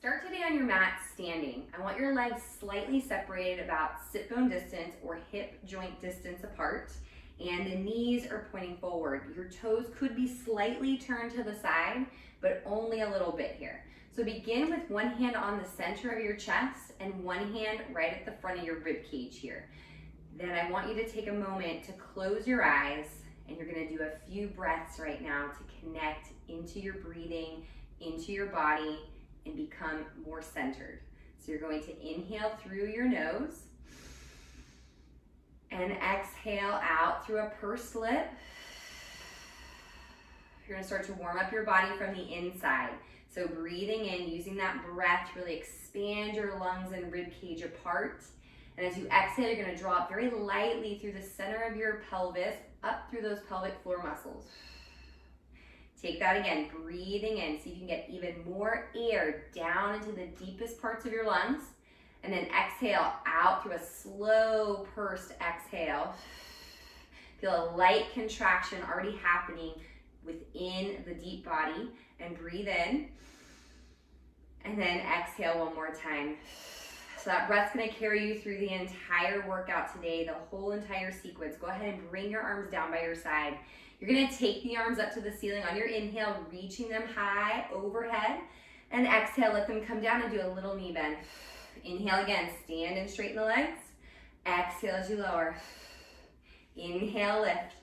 Start today on your mat standing. I want your legs slightly separated, about sit bone distance or hip joint distance apart, and the knees are pointing forward. Your toes could be slightly turned to the side, but only a little bit here. So begin with one hand on the center of your chest and one hand right at the front of your rib cage here. Then I want you to take a moment to close your eyes, and you're gonna do a few breaths right now to connect into your breathing, into your body, and become more centered. So you're going to inhale through your nose and exhale out through a pursed lip. You're gonna start to warm up your body from the inside. So breathing in, using that breath to really expand your lungs and rib cage apart. And as you exhale, you're gonna draw up very lightly through the center of your pelvis, up through those pelvic floor muscles. Take that again, breathing in, so you can get even more air down into the deepest parts of your lungs. And then exhale out through a slow pursed exhale. Feel a light contraction already happening within the deep body. And breathe in. And then exhale one more time. So that breath's gonna carry you through the entire workout today, the whole entire sequence. Go ahead and bring your arms down by your side. You're gonna take the arms up to the ceiling on your inhale, reaching them high overhead, and exhale, let them come down and do a little knee bend. Inhale again, stand and straighten the legs. Exhale as you lower. Inhale, lift.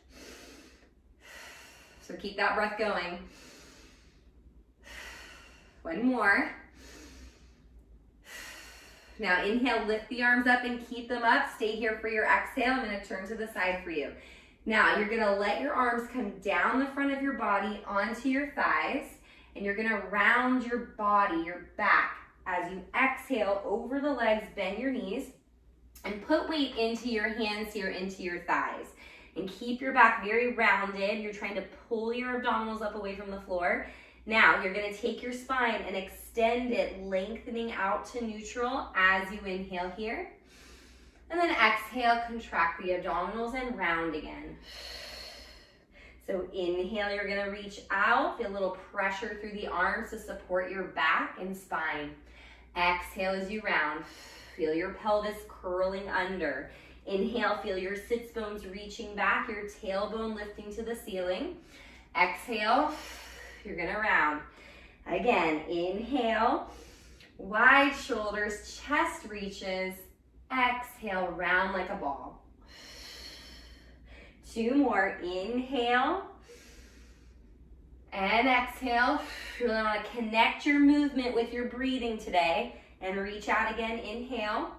So keep that breath going. One more. Now inhale, lift the arms up and keep them up. Stay here for your exhale. I'm gonna turn to the side for you. Now you're gonna let your arms come down the front of your body onto your thighs, and you're gonna round your body, your back. As you exhale over the legs, bend your knees, and put weight into your hands here, into your thighs. And keep your back very rounded. You're trying to pull your abdominals up away from the floor. Now you're gonna take your spine and extend it, lengthening out to neutral as you inhale here. And then exhale, contract the abdominals and round again. So inhale, you're gonna reach out, feel a little pressure through the arms to support your back and spine. Exhale as you round. Feel your pelvis curling under. Inhale, feel your sits bones reaching back, your tailbone lifting to the ceiling. Exhale, you're gonna round. Again, inhale, wide shoulders, chest reaches. Exhale, round like a ball. Two more, inhale. And exhale. You really want to connect your movement with your breathing today. And reach out again, inhale.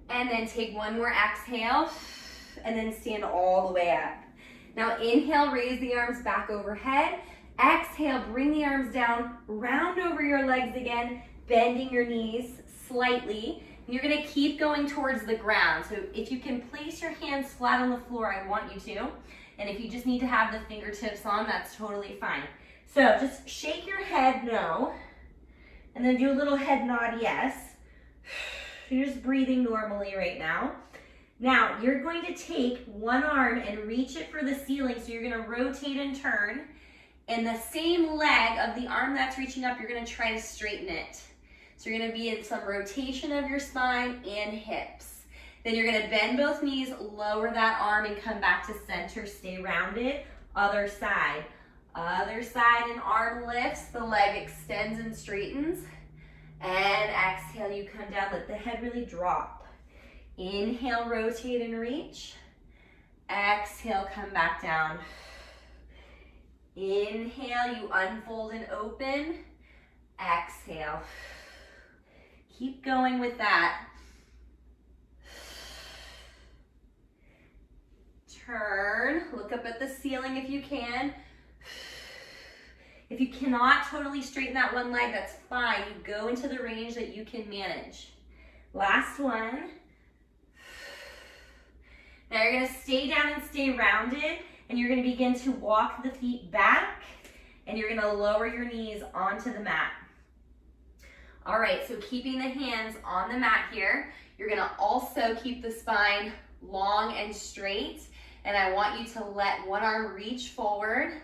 And then take one more exhale. And then stand all the way up. Now inhale, raise the arms back overhead. Exhale, bring the arms down, round over your legs again, bending your knees slightly. And you're gonna keep going towards the ground. So if you can place your hands flat on the floor, I want you to. And if you just need to have the fingertips on, that's totally fine. So just shake your head no, and then do a little head nod yes. You're just breathing normally right now. Now you're going to take one arm and reach it for the ceiling. So you're gonna rotate and turn. And the same leg of the arm that's reaching up, you're gonna try to straighten it. So you're gonna be in some rotation of your spine and hips. Then you're gonna bend both knees, lower that arm and come back to center, stay rounded. Other side. Other side, and arm lifts, the leg extends and straightens. And exhale, you come down, let the head really drop. Inhale, rotate and reach. Exhale, come back down. Inhale, you unfold and open. Exhale. Keep going with that. Turn, look up at the ceiling if you can. If you cannot totally straighten that one leg, that's fine. You go into the range that you can manage. Last one. Now you're gonna stay down and stay rounded, and you're gonna begin to walk the feet back, and you're gonna lower your knees onto the mat. All right, so keeping the hands on the mat here, you're gonna also keep the spine long and straight, and I want you to let one arm reach forward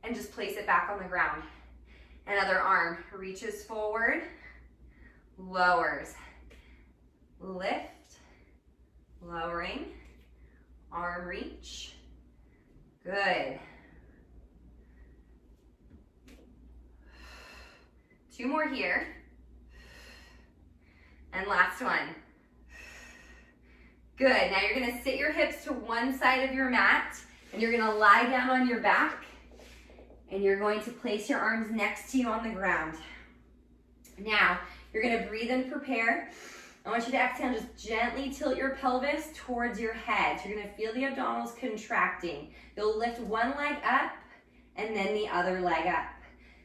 and just place it back on the ground. And other arm reaches forward, lowers, lift, lowering, arm reach. Good. 2 more here. And last one. Good. Now you're going to sit your hips to one side of your mat, and you're going to lie down on your back, and you're going to place your arms next to you on the ground. Now, you're going to breathe and prepare. I want you to exhale and just gently tilt your pelvis towards your head. So you're going to feel the abdominals contracting. You'll lift one leg up and then the other leg up.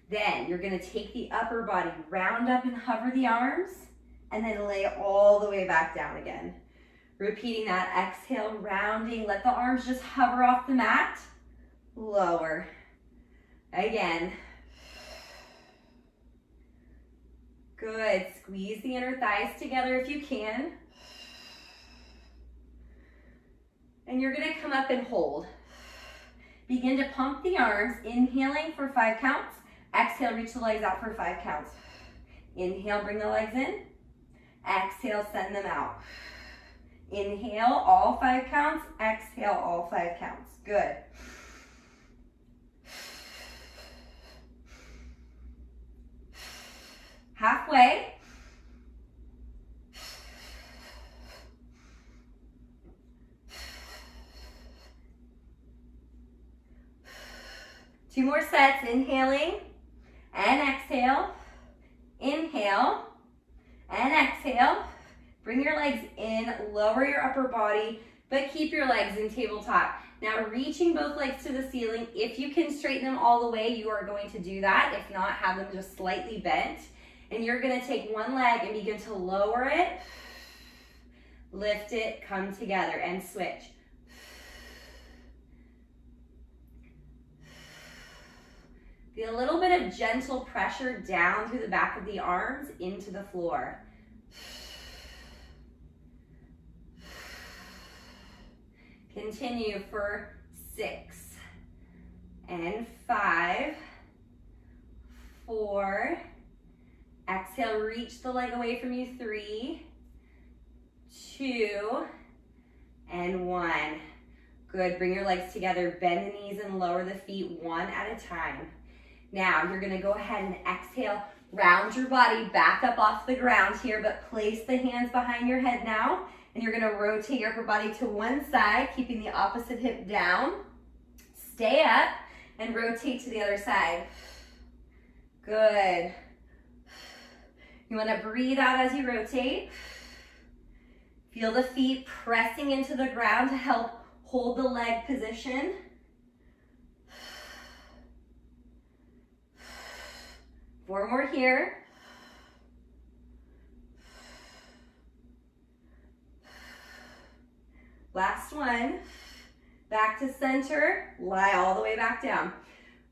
Then you're going to take the upper body, round up and hover the arms, and then lay all the way back down again. Repeating that, exhale, rounding. Let the arms just hover off the mat. Lower. Again. Good. Squeeze the inner thighs together if you can. And you're going to come up and hold. Begin to pump the arms, inhaling for 5 counts. Exhale, reach the legs out for 5 counts. Inhale, bring the legs in. Exhale, send them out. Inhale, all 5 counts. Exhale, all 5 counts. Good. Halfway. Two more sets, inhaling and exhale. Inhale and exhale. Bring your legs in, lower your upper body, but keep your legs in tabletop. Now reaching both legs to the ceiling. If you can straighten them all the way, you are going to do that. If not, have them just slightly bent. And you're going to take one leg and begin to lower it, lift it, come together, and switch. Feel a little bit of gentle pressure down through the back of the arms into the floor. Continue for 6 and 5, 4. Exhale, reach the leg away from you. 3, 2, and 1. Good. Bring your legs together. Bend the knees and lower the feet one at a time. Now you're going to go ahead and exhale. Round your body back up off the ground here, but place the hands behind your head now. And you're going to rotate your upper body to one side, keeping the opposite hip down. Stay up and rotate to the other side. Good. You want to breathe out as you rotate. Feel the feet pressing into the ground to help hold the leg position. Four more here. Last one. Back to center. Lie all the way back down.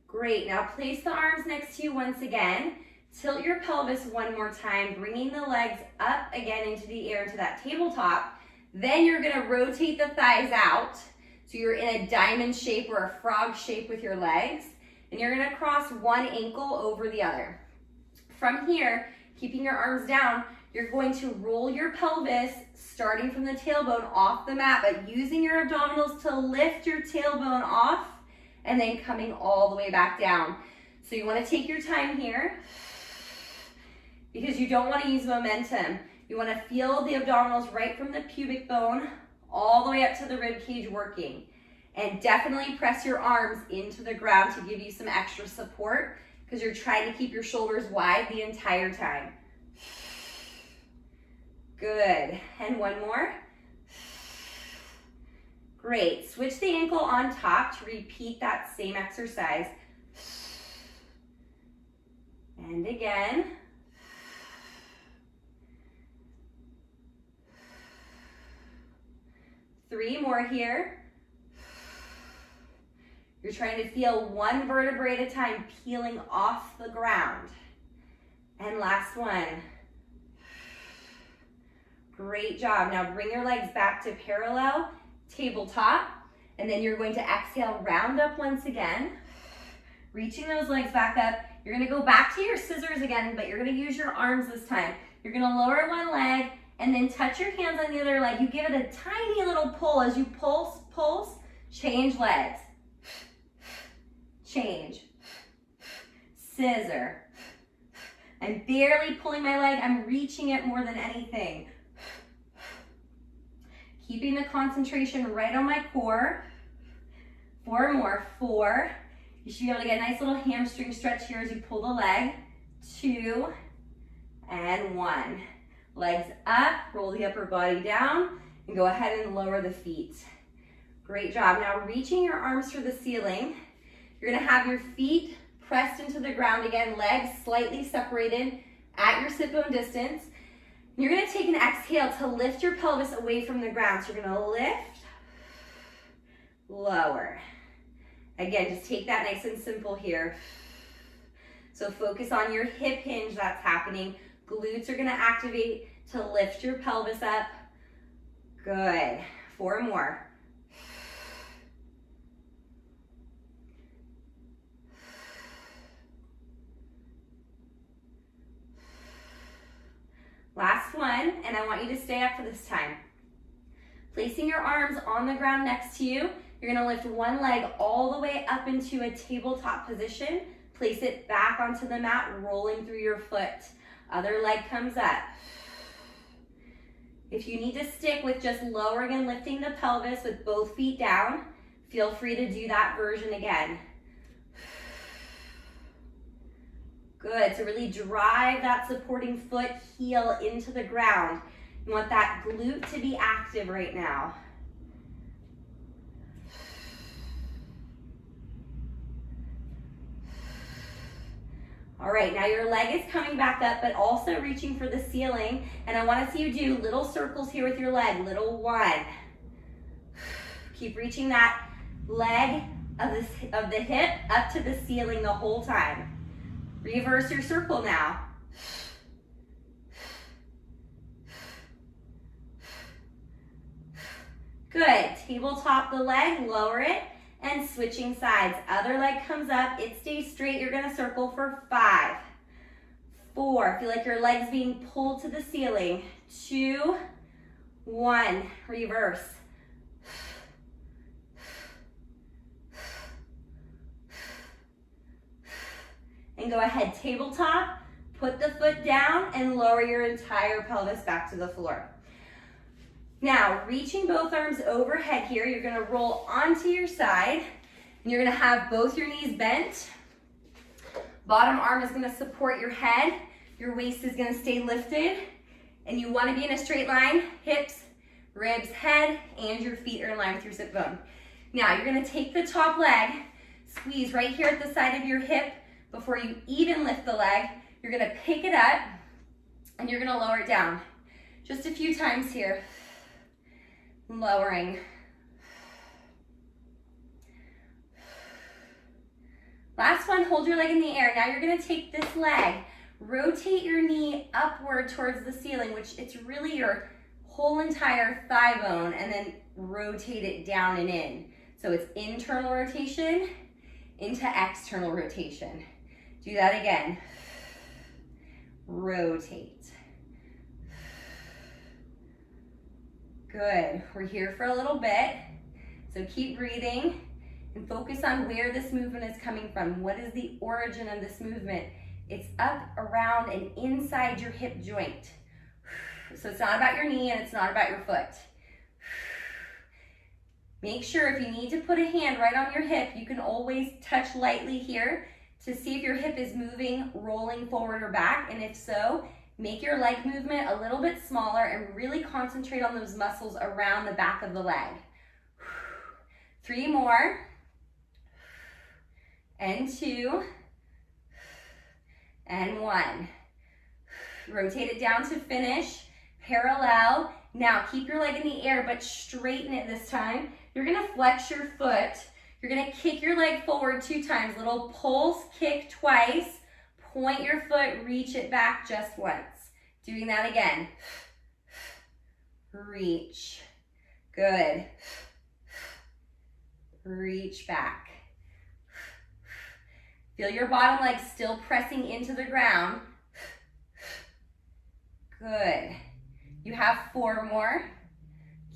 Great. Now place the arms next to you once again. Tilt your pelvis one more time, bringing the legs up again into the air, into that tabletop. Then you're going to rotate the thighs out. So you're in a diamond shape or a frog shape with your legs. And you're going to cross one ankle over the other. From here, keeping your arms down, you're going to roll your pelvis, starting from the tailbone off the mat, but using your abdominals to lift your tailbone off, and then coming all the way back down. So you want to take your time here, because you don't want to use momentum. You want to feel the abdominals right from the pubic bone all the way up to the rib cage working. And definitely press your arms into the ground to give you some extra support, because you're trying to keep your shoulders wide the entire time. Good. And one more. Great. Switch the ankle on top to repeat that same exercise. And again. Three more here. You're trying to feel one vertebrae at a time peeling off the ground. And last one. Great job. Now bring your legs back to parallel tabletop, and then you're going to exhale, round up once again. Reaching those legs back up. You're gonna go back to your scissors again, but you're gonna use your arms this time. You're gonna lower one leg and then touch your hands on the other leg. You give it a tiny little pull. As you pulse, pulse, change legs. Change. Scissor. I'm barely pulling my leg. I'm reaching it more than anything. Keeping the concentration right on my core. 4 more. 4. You should be able to get a nice little hamstring stretch here as you pull the leg. 2 and 1. Legs up, roll the upper body down, and go ahead and lower the feet. Great job. Now reaching your arms for the ceiling. You're gonna have your feet pressed into the ground again, legs slightly separated at your sit bone distance. You're gonna take an exhale to lift your pelvis away from the ground. So you're gonna lift, lower. Again, just take that nice and simple here. So focus on your hip hinge that's happening. Glutes are gonna activate to lift your pelvis up. Good. 4 more. Last one, and I want you to stay up for this time. Placing your arms on the ground next to you, you're gonna lift one leg all the way up into a tabletop position. Place it back onto the mat, rolling through your foot. Other leg comes up. If you need to stick with just lowering and lifting the pelvis with both feet down, feel free to do that version again. Good, so really drive that supporting foot heel into the ground. You want that glute to be active right now. All right, now your leg is coming back up, but also reaching for the ceiling. And I want to see you do little circles here with your leg. Little 1. Keep reaching that leg of the hip up to the ceiling the whole time. Reverse your circle now. Good. Tabletop the leg, lower it, and switching sides. Other leg comes up, it stays straight. You're gonna circle for 5, 4. Feel like your leg's being pulled to the ceiling. 2, 1. Reverse. And go ahead, tabletop, put the foot down, and lower your entire pelvis back to the floor. Now, reaching both arms overhead here, you're gonna roll onto your side, and you're gonna have both your knees bent. Bottom arm is gonna support your head, your waist is gonna stay lifted, and you wanna be in a straight line, hips, ribs, head, and your feet are in line with your sit bone. Now, you're gonna take the top leg, squeeze right here at the side of your hip. Before you even lift the leg, you're gonna pick it up and you're gonna lower it down. Just a few times here. Lowering. Last one, hold your leg in the air. Now you're gonna take this leg, rotate your knee upward towards the ceiling, which it's really your whole entire thigh bone, and then rotate it down and in. So it's internal rotation into external rotation. Do that again. Rotate. Good. We're here for a little bit. So keep breathing and focus on where this movement is coming from. What is the origin of this movement? It's up, around, and inside your hip joint. So it's not about your knee and it's not about your foot. Make sure if you need to put a hand right on your hip, you can always touch lightly here to see if your hip is moving, rolling forward or back. And if so, make your leg movement a little bit smaller and really concentrate on those muscles around the back of the leg. 3 more. And 2. And 1. Rotate it down to finish. Parallel. Now keep your leg in the air, but straighten it this time. You're gonna flex your foot. You're gonna kick your leg forward 2 times. Little pulse, kick twice. Point your foot, reach it back just once. Doing that again. Reach. Good. Reach back. Feel your bottom leg still pressing into the ground. Good. You have 4 more.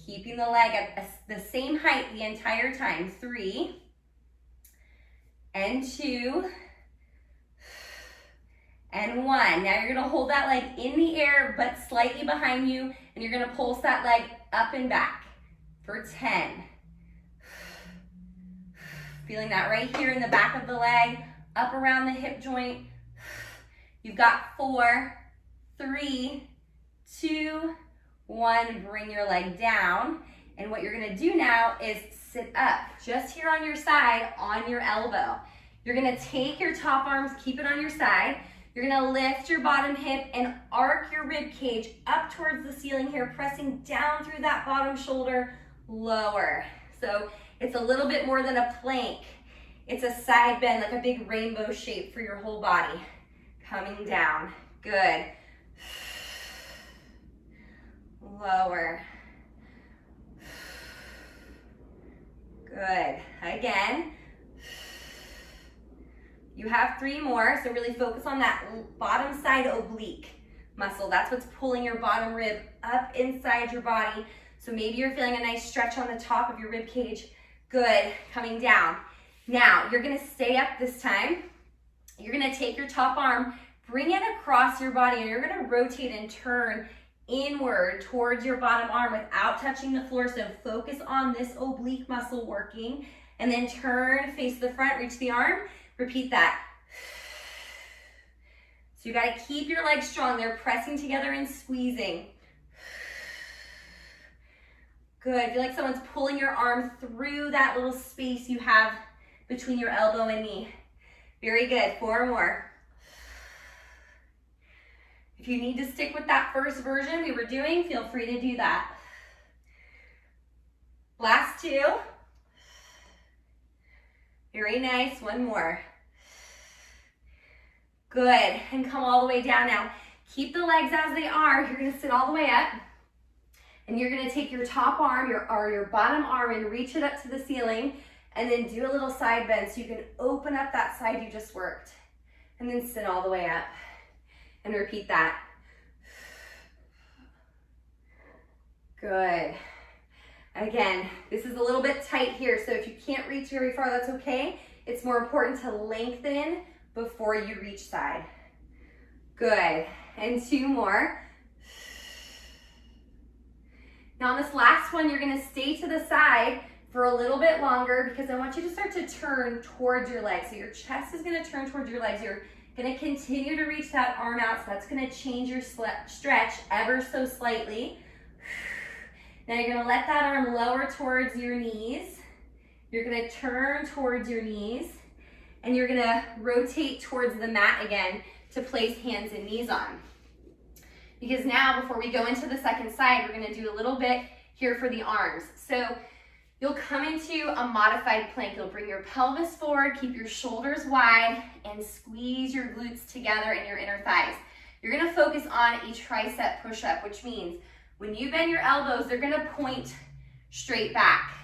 Keeping the leg at the same height the entire time. 3 and 2 and 1. Now you're gonna hold that leg in the air but slightly behind you, and you're gonna pulse that leg up and back for 10. Feeling that right here in the back of the leg, up around the hip joint. You've got 4, 3, 2, 1. Bring your leg down. And what you're gonna do now is sit up, just here on your side, on your elbow. You're gonna take your top arms, keep it on your side. You're gonna lift your bottom hip and arc your rib cage up towards the ceiling here, pressing down through that bottom shoulder, lower. So it's a little bit more than a plank. It's a side bend, like a big rainbow shape for your whole body. Coming down, good. Lower. Good, again. You have 3 more, so really focus on that bottom side oblique muscle. That's what's pulling your bottom rib up inside your body. So maybe you're feeling a nice stretch on the top of your rib cage. Good, coming down. Now, you're gonna stay up this time. You're gonna take your top arm, bring it across your body, and you're gonna rotate and turn inward towards your bottom arm without touching the floor. So focus on this oblique muscle working, and then turn, face the front, reach the arm. Repeat that. So you gotta keep your legs strong. They're pressing together and squeezing. Good, feel like someone's pulling your arm through that little space you have between your elbow and knee. Very good, 4 more. If you need to stick with that first version we were doing, feel free to do that. Last 2. Very nice, 1 more. Good, and come all the way down now. Keep the legs as they are. You're gonna sit all the way up, and you're gonna take your top arm, your bottom arm, and reach it up to the ceiling, and then do a little side bend so you can open up that side you just worked. And then sit all the way up, and repeat that. Good. Again, this is a little bit tight here, so if you can't reach very far, that's okay. It's more important to lengthen before you reach side. Good, and 2 more. Now on this last one, you're gonna stay to the side for a little bit longer because I want you to start to turn towards your legs. So your chest is gonna turn towards your legs. You're gonna continue to reach that arm out, so that's gonna change your stretch ever so slightly. Now you're gonna let that arm lower towards your knees. You're gonna turn towards your knees, and you're gonna rotate towards the mat again to place hands and knees on. Because now, before we go into the second side, we're gonna do a little bit here for the arms. So you'll come into a modified plank. You'll bring your pelvis forward, keep your shoulders wide, and squeeze your glutes together and your inner thighs. You're gonna focus on a tricep push-up, which means when you bend your elbows, they're gonna point straight back.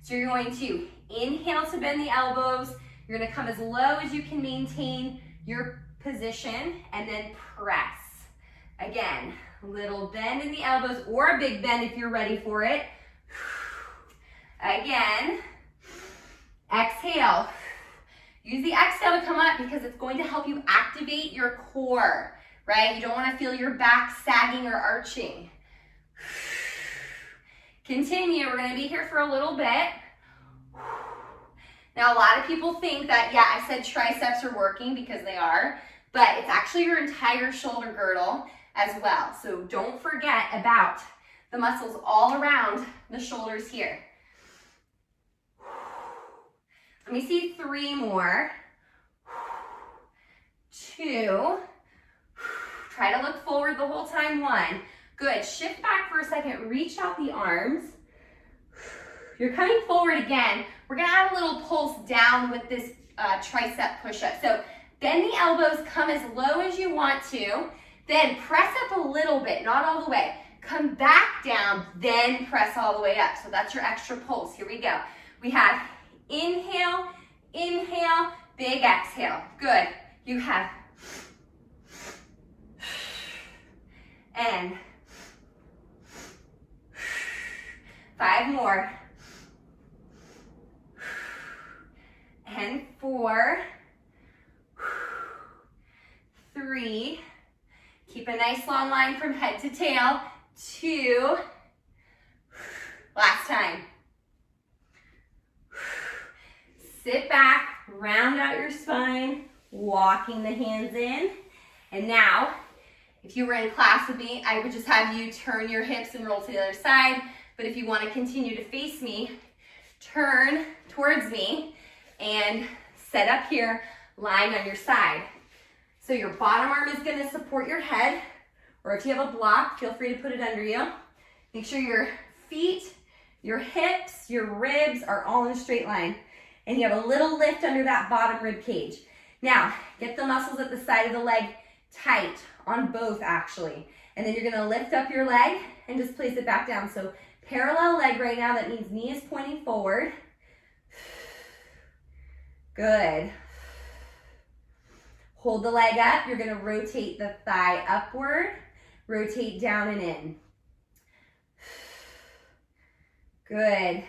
So you're going to inhale to bend the elbows. You're gonna come as low as you can maintain your position, and then press. Again, little bend in the elbows, or a big bend if you're ready for it. Again, exhale. Use the exhale to come up because it's going to help you activate your core, right? You don't wanna feel your back sagging or arching. Continue, we're gonna be here for a little bit. Now, a lot of people think that, yeah, I said triceps are working because they are, but it's actually your entire shoulder girdle as well. So don't forget about the muscles all around the shoulders here. Let me see 3 more. 2. Try to look forward the whole time. 1. Good, shift back for a second, reach out the arms. You're coming forward again. We're gonna add a little pulse down with this tricep push-up. So bend the elbows, come as low as you want to, then press up a little bit, not all the way. Come back down, then press all the way up. So that's your extra pulse. Here we go. We have inhale, inhale, Big exhale. Good. You have. And 5 more. And 4. 3. Keep a nice long line from head to tail. 2. Last time. Sit back, round out your spine, walking the hands in. And now, if you were in class with me, I would just have you turn your hips and roll to the other side. But if you want to continue to face me, turn towards me and set up here, lying on your side. So your bottom arm is going to support your head, or if you have a block, feel free to put it under you. Make sure your feet, your hips, your ribs are all in a straight line. And you have a little lift under that bottom rib cage. Now, get the muscles at the side of the leg tight, on both actually. And then you're gonna lift up your leg and just place it back down. So parallel leg right now, that means knee is pointing forward. Good. Hold the leg up, you're gonna rotate the thigh upward, rotate down and in. Good.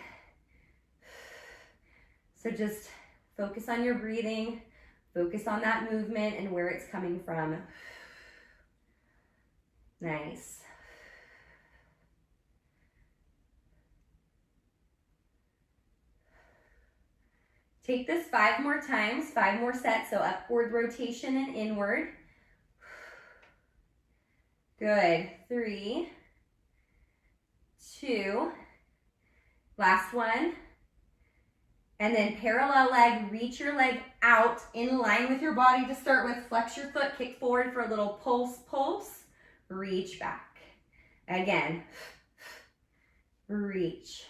So just focus on your breathing, focus on that movement and where it's coming from. Nice. Take this 5 more times, 5 more sets, so upward rotation and inward. Good. 3, 2, last one. And then parallel leg, reach your leg out in line with your body to start with. Flex your foot, kick forward for a little pulse, pulse. Reach back. Again. Reach.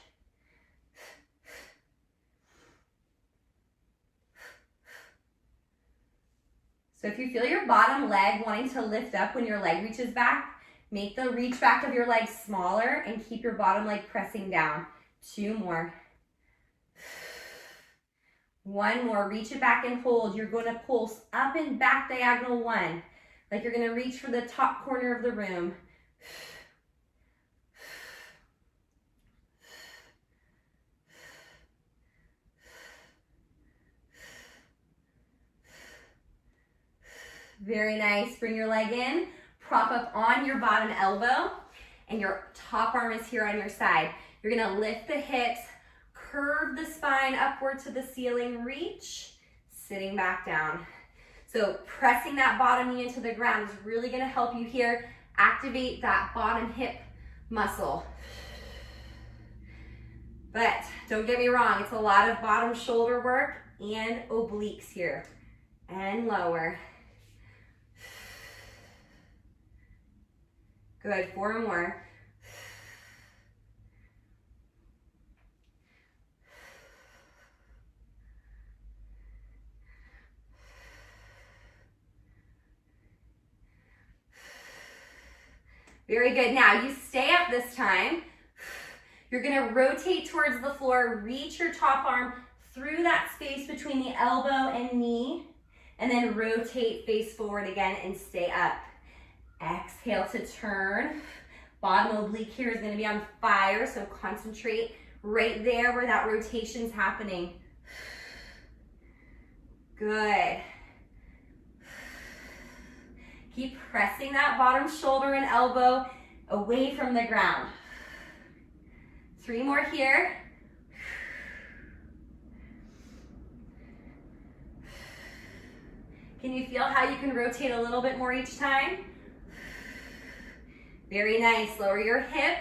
So if you feel your bottom leg wanting to lift up when your leg reaches back, make the reach back of your leg smaller and keep your bottom leg pressing down. 2 more. 1 more. Reach it back and hold. You're going to pulse up and back diagonal 1. Like you're going to reach for the top corner of the room. Very nice. Bring your leg in. Prop up on your bottom elbow. And your top arm is here on your side. You're going to lift the hips. Curve the spine upward to the ceiling. Reach. Sitting back down. So pressing that bottom knee into the ground is really going to help you here activate that bottom hip muscle. But don't get me wrong, it's a lot of bottom shoulder work and obliques here. And lower. Good, 4 more. Very good. Now you stay up this time. You're going to rotate towards the floor, reach your top arm through that space between the elbow and knee, and then rotate face forward again and stay up. Exhale to turn. Bottom oblique here is going to be on fire, so concentrate right there where that rotation's happening. Good. Keep pressing that bottom shoulder and elbow away from the ground. 3 more here. Can you feel how you can rotate a little bit more each time? Very nice. Lower your hip.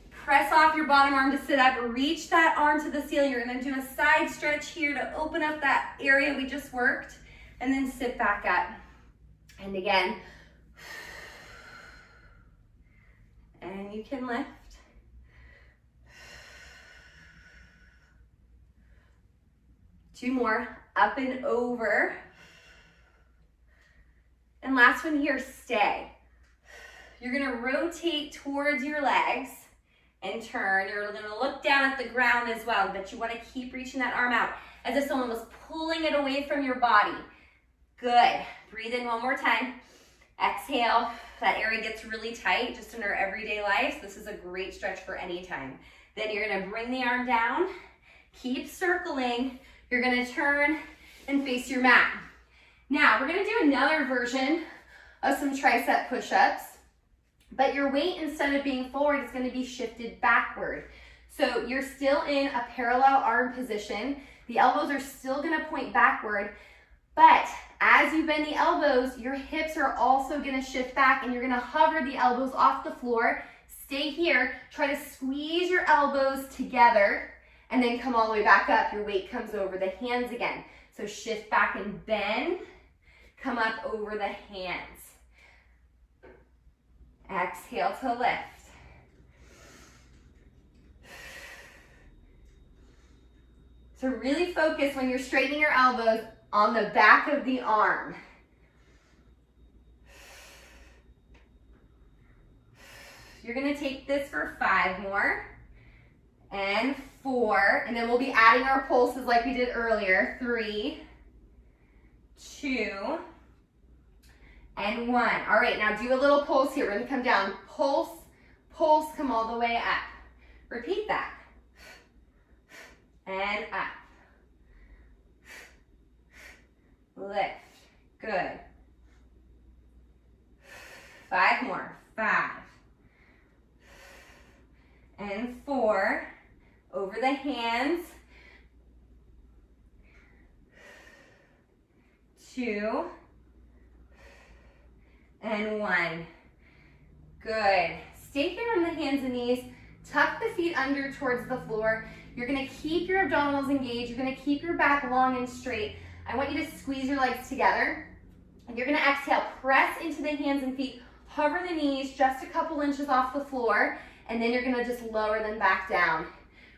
Press off your bottom arm to sit up. Reach that arm to the ceiling. You're going to do a side stretch here to open up that area we just worked. And then sit back up. And again. And you can lift. Two more. Up and over. And last one here, stay. You're going to rotate towards your legs and turn. You're going to look down at the ground as well, but you want to keep reaching that arm out. as if someone was pulling it away from your body. Good. Breathe in one more time. Exhale. That area gets really tight just in our everyday life. This is a great stretch for any time. Then you're gonna bring the arm down, keep circling. You're gonna turn and face your mat. Now, we're gonna do another version of some tricep push-ups, but your weight, instead of being forward, is gonna be shifted backward. So you're still in a parallel arm position. The elbows are still gonna point backward, but as you bend the elbows, your hips are also gonna shift back, and you're gonna hover the elbows off the floor. Stay here, try to squeeze your elbows together, and then come all the way back up. Your weight comes over the hands again. So shift back and bend, come up over the hands. Exhale to lift. So really focus when you're straightening your elbows on the back of the arm. You're gonna take this for 5 more, and 4, and then we'll be adding our pulses like we did earlier. 3, 2, and 1. All right, now do a little pulse here. We're gonna come down, pulse, pulse, come all the way up. Repeat that. And up. Lift. Good. 5 more. 5. And 4. Over the hands. 2. And 1. Good. Stay here on the hands and knees. Tuck the feet under towards the floor. You're gonna keep your abdominals engaged. You're gonna keep your back long and straight. I want you to squeeze your legs together. And you're gonna exhale, press into the hands and feet, hover the knees just a couple inches off the floor, and then you're gonna just lower them back down.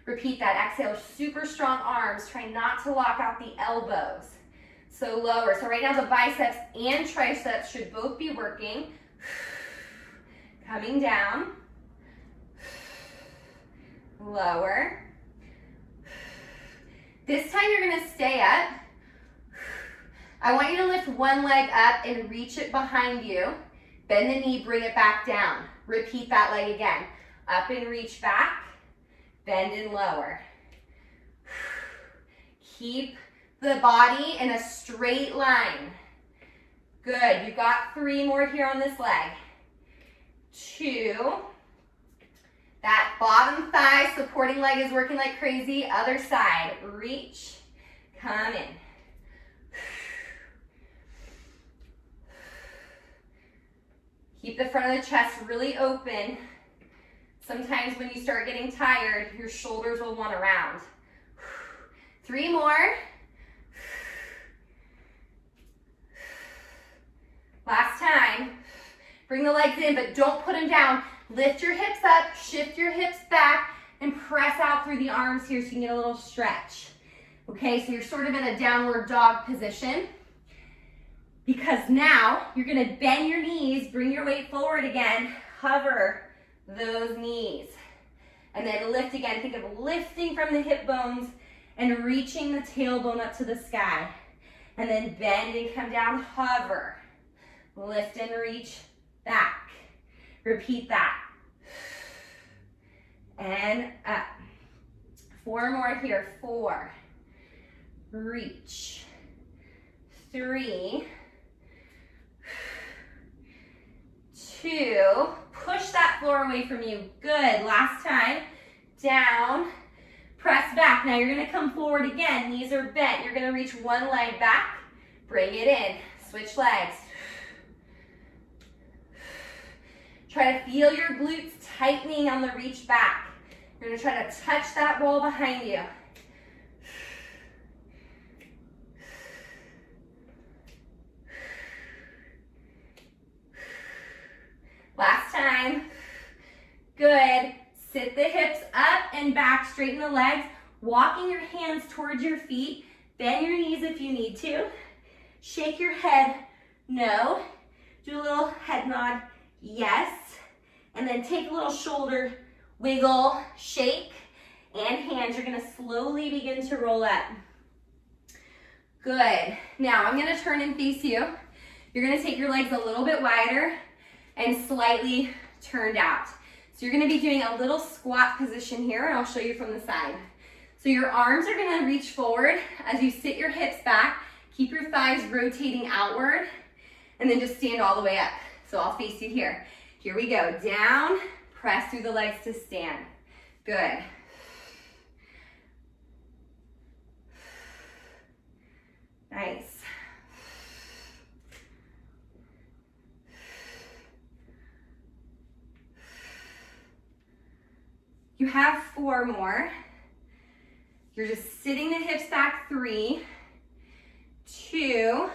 Repeat that. Exhale, super strong arms. Try not to lock out the elbows. So lower. So right now the biceps and triceps should both be working. Coming down. Lower. This time you're gonna stay up. I want you to lift one leg up and reach it behind you. Bend the knee, bring it back down. Repeat that leg again. Up and reach back. Bend and lower. Keep the body in a straight line. Good. You've got 3 more here on this leg. 2. That bottom thigh supporting leg is working like crazy. Other side. Reach. Come in. Keep the front of the chest really open. Sometimes when you start getting tired, your shoulders will want to round. 3 more. Last time. Bring the legs in, but don't put them down. Lift your hips up, shift your hips back, and press out through the arms here so you can get a little stretch. Okay, so you're sort of in a downward dog position. Because now you're gonna bend your knees, bring your weight forward again, hover those knees. And then lift again. Think of lifting from the hip bones and reaching the tailbone up to the sky. And then bend and come down, hover. Lift and reach back. Repeat that. And up. 4 more here. 4. Reach. 3. 2. Push that floor away from you. Good. Last time. Down. Press back. Now you're going to come forward again. Knees are bent. You're going to reach one leg back. Bring it in. Switch legs. Try to feel your glutes tightening on the reach back. You're going to try to touch that wall behind you. Last time. Good. Sit the hips up and back. Straighten the legs. Walking your hands towards your feet. Bend your knees if you need to. Shake your head. No. Do a little head nod. Yes. And then take a little shoulder wiggle, shake, and hands. You're going to slowly begin to roll up. Good. Now I'm gonna turn and face you. You're gonna take your legs a little bit wider and slightly turned out. So you're gonna be doing a little squat position here, and I'll show you from the side. So your arms are gonna reach forward as you sit your hips back, keep your thighs rotating outward, and then just stand all the way up. So I'll face you here. Here we go, down, press through the legs to stand. Good. Nice. You have 4 more. You're just sitting the hips back, 3, 2. You're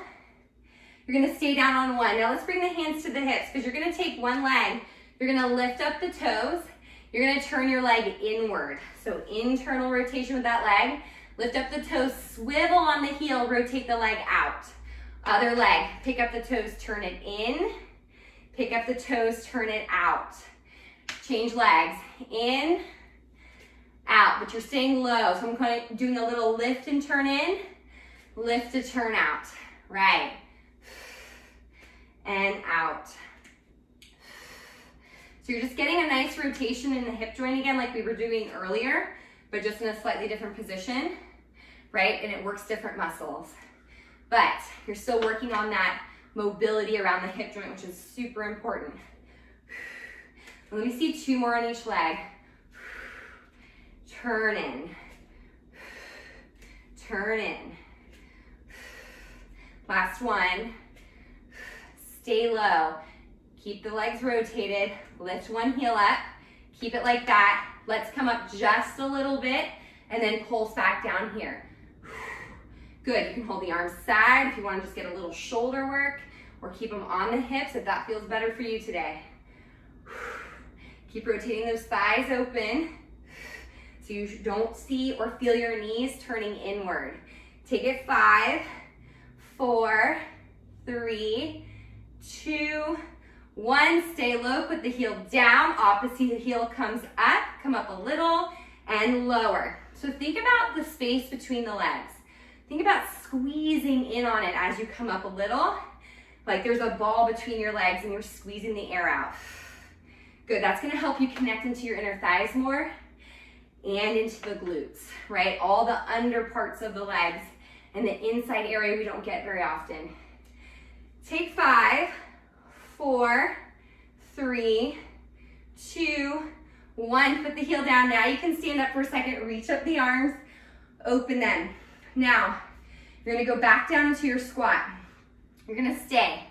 gonna stay down on 1. Now let's bring the hands to the hips because you're gonna take one leg. You're gonna lift up the toes. You're gonna turn your leg inward. So internal rotation with that leg. Lift up the toes, swivel on the heel, rotate the leg out. Other leg, pick up the toes, turn it in. Pick up the toes, turn it out. Change legs, in, out, but you're staying low. So I'm kind of doing a little lift and turn in, lift to turn out. Right, and out. So you're just getting a nice rotation in the hip joint again like we were doing earlier, but just in a slightly different position. Right? And it works different muscles. But you're still working on that mobility around the hip joint, which is super important. Let me see 2 more on each leg. Turn in. Turn in. Last one. Stay low. Keep the legs rotated. Lift one heel up. Keep it like that. Let's come up just a little bit and then pulse back down here. Good, you can hold the arms side if you want to just get a little shoulder work, or keep them on the hips if that feels better for you today. Keep rotating those thighs open so you don't see or feel your knees turning inward. Take it 5, 4, 3, 2, 1. Stay low, put the heel down, opposite heel comes up, come up a little and lower. So think about the space between the legs. Think about squeezing in on it as you come up a little, like there's a ball between your legs and you're squeezing the air out. Good, that's gonna help you connect into your inner thighs more and into the glutes, right? All the under parts of the legs and the inside area we don't get very often. Take 5, 4, 3, 2, 1. Put the heel down. Now you can stand up for a second, reach up the arms, open them. Now, you're gonna go back down into your squat. You're gonna stay.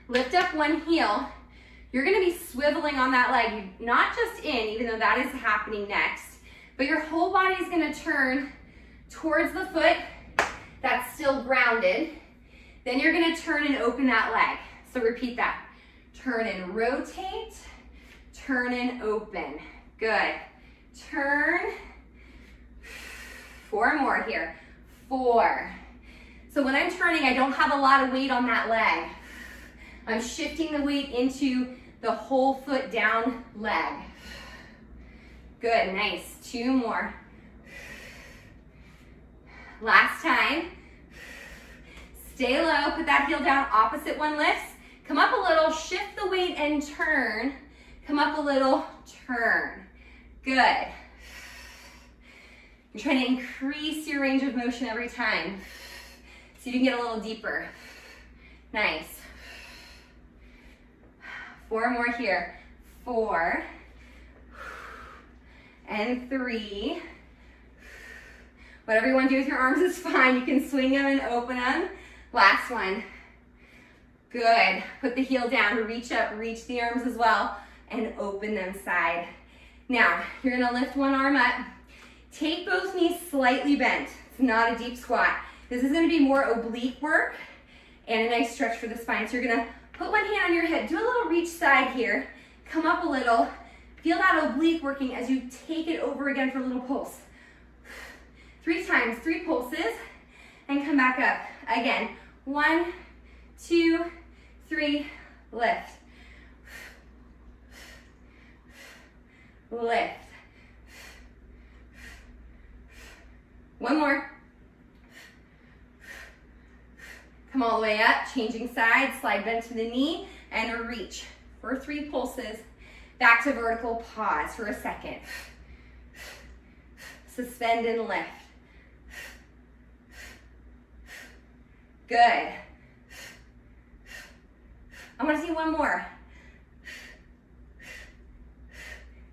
Lift up one heel. You're gonna be swiveling on that leg, not just in, even though that is happening next, but your whole body is gonna turn towards the foot that's still grounded. Then you're gonna turn and open that leg. So repeat that. Turn and rotate, turn and open. Good. Turn. 4 more here. 4. So when I'm turning, I don't have a lot of weight on that leg. I'm shifting the weight into the whole foot down leg. Good, nice. 2 more. Last time. Stay low, put that heel down, opposite one lifts. Come up a little, shift the weight and turn. Come up a little, turn. Good. You're trying to increase your range of motion every time so you can get a little deeper. Nice. 4 more here. 4 and 3. Whatever you want to do with your arms is fine. You can swing them and open them. Last one. Good. Put the heel down, reach up, reach the arms as well, and open them side. Now, you're gonna lift one arm up. Take both knees slightly bent. It's not a deep squat. This is gonna be more oblique work and a nice stretch for the spine. So you're gonna put one hand on your hip, do a little reach side here, come up a little, feel that oblique working as you take it over again for a little pulse. 3 times, 3 pulses, and come back up. Again, 1, 2, 3, lift. Lift. 1 more. Come all the way up, changing sides, slide bend to the knee, and a reach for 3 pulses. Back to vertical, pause for a second. Suspend and lift. Good. I want to see one more.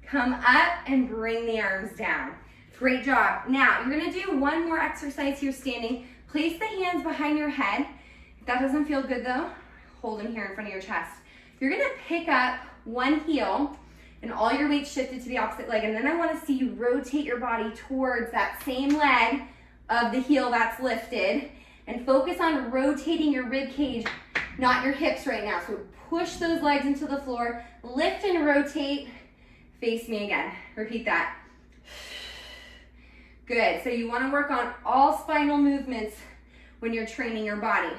Come up and bring the arms down. Great job. Now, you're going to do one more exercise here standing. Place the hands behind your head. If that doesn't feel good though, hold them here in front of your chest. You're going to pick up one heel and all your weight shifted to the opposite leg. And then I want to see you rotate your body towards that same leg of the heel that's lifted. And focus on rotating your rib cage, not your hips right now. So push those legs into the floor, lift and rotate. Face me again. Repeat that. Good. So you want to work on all spinal movements when you're training your body,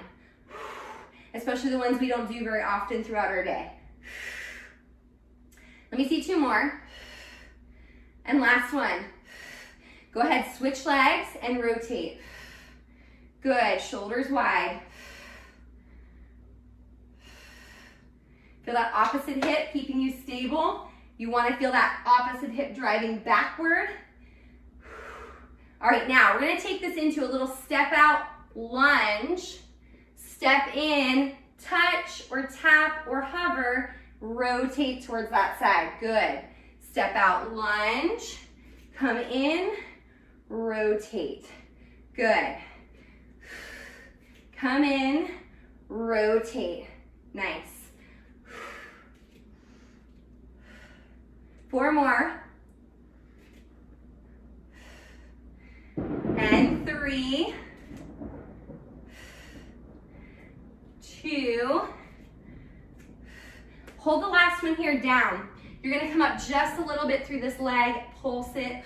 especially the ones we don't do very often throughout our day. Let me see 2 more. And last one. Go ahead, switch legs and rotate. Good. Shoulders wide. Feel that opposite hip keeping you stable. You want to feel that opposite hip driving backward. All right, now we're going to take this into a little step out lunge. Step in, touch or tap or hover, rotate towards that side. Good. Step out lunge, come in, rotate. Good. Come in, rotate. Nice. 4 more. And 3, 2. Hold the last one here down. You're going to come up just a little bit through this leg, pulse it.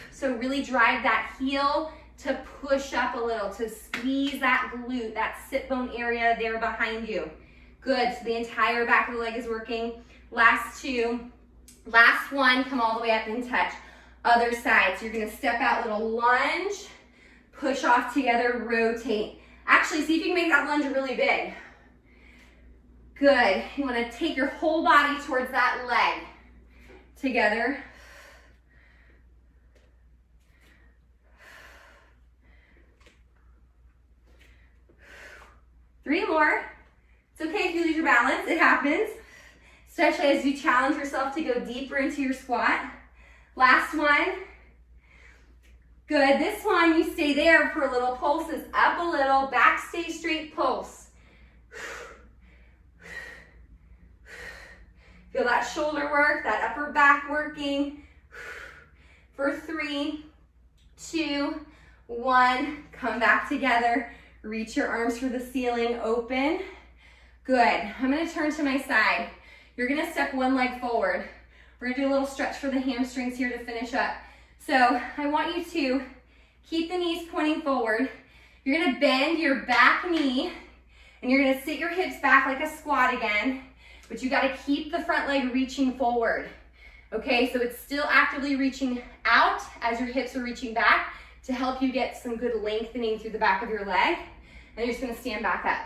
So really drive that heel to push up a little, to squeeze that glute, that sit bone area there behind you. Good, so the entire back of the leg is working. Last 2. Last one, come all the way up and touch. Other side, so you're gonna step out, little lunge, push off together, rotate. Actually, see if you can make that lunge really big. Good, you wanna take your whole body towards that leg. Together. Three more. It's okay if you lose your balance, it happens. Especially as you challenge yourself to go deeper into your squat. Last one. Good, this one you stay there for a little, pulses up a little, back stay straight, pulse. Feel that shoulder work, that upper back working. For 3, 2, 1, come back together. Reach your arms for the ceiling, open. Good, I'm gonna turn to my side. You're gonna step one leg forward. We're gonna do a little stretch for the hamstrings here to finish up. So I want you to keep the knees pointing forward. You're gonna bend your back knee and you're gonna sit your hips back like a squat again, but you gotta keep the front leg reaching forward. Okay, so it's still actively reaching out as your hips are reaching back to help you get some good lengthening through the back of your leg. And you're just gonna stand back up.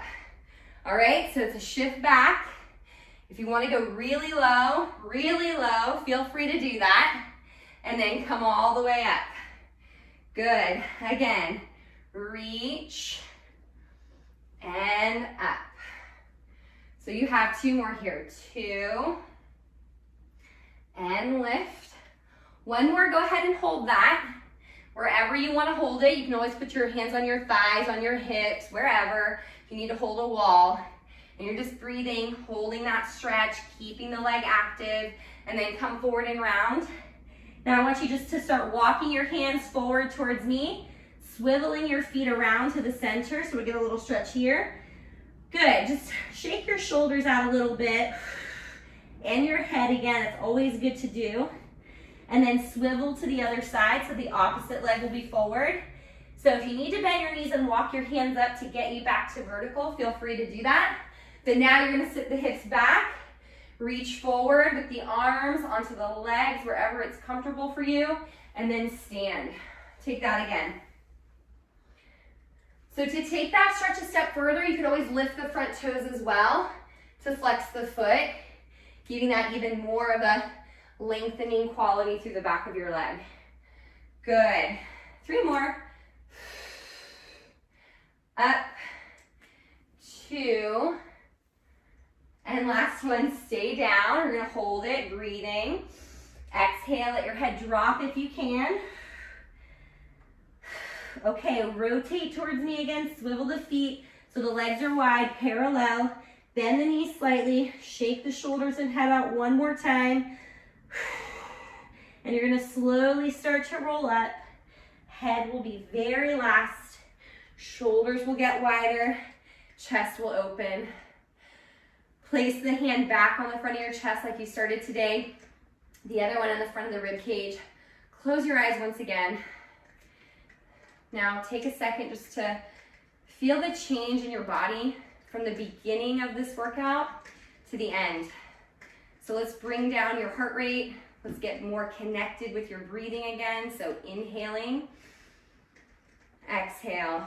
All right, so it's a shift back. If you want to go really low, feel free to do that. And then come all the way up. Good. Again, reach and up. So you have 2 more here. 2 and lift. 1 more, go ahead and hold that. Wherever you want to hold it, you can always put your hands on your thighs, on your hips, wherever. If you need to hold a wall. And you're just breathing, holding that stretch, keeping the leg active, and then come forward and round. Now I want you just to start walking your hands forward towards me, swiveling your feet around to the center, so we get a little stretch here. Good, just shake your shoulders out a little bit, and your head again, it's always good to do. And then swivel to the other side, so the opposite leg will be forward. So if you need to bend your knees and walk your hands up to get you back to vertical, feel free to do that. But now you're gonna sit the hips back, reach forward with the arms onto the legs, wherever it's comfortable for you, and then stand. Take that again. So to take that stretch a step further, you could always lift the front toes as well to flex the foot, giving that even more of a lengthening quality through the back of your leg. Good. 3 more. Up, 2, and last one, stay down. We're gonna hold it, breathing. Exhale, let your head drop if you can. Okay, rotate towards me again, swivel the feet so the legs are wide, parallel. Bend the knees slightly, shake the shoulders and head out one more time. And you're gonna slowly start to roll up. Head will be very last. Shoulders will get wider, chest will open. Place the hand back on the front of your chest like you started today. The other one on the front of the rib cage. Close your eyes once again. Now take a second just to feel the change in your body from the beginning of this workout to the end. So let's bring down your heart rate. Let's get more connected with your breathing again. So inhaling, exhale.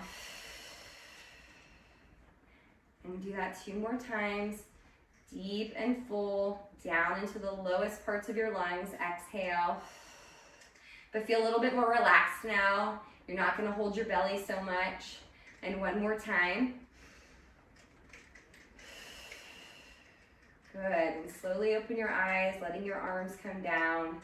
And do that 2 more times. Deep and full, down into the lowest parts of your lungs. Exhale. But feel a little bit more relaxed now. You're not going to hold your belly so much. And 1 more time. Good. And slowly open your eyes, letting your arms come down.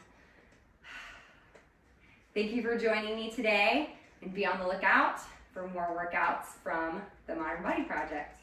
Thank you for joining me today, and be on the lookout for more workouts from the Modern Body Project.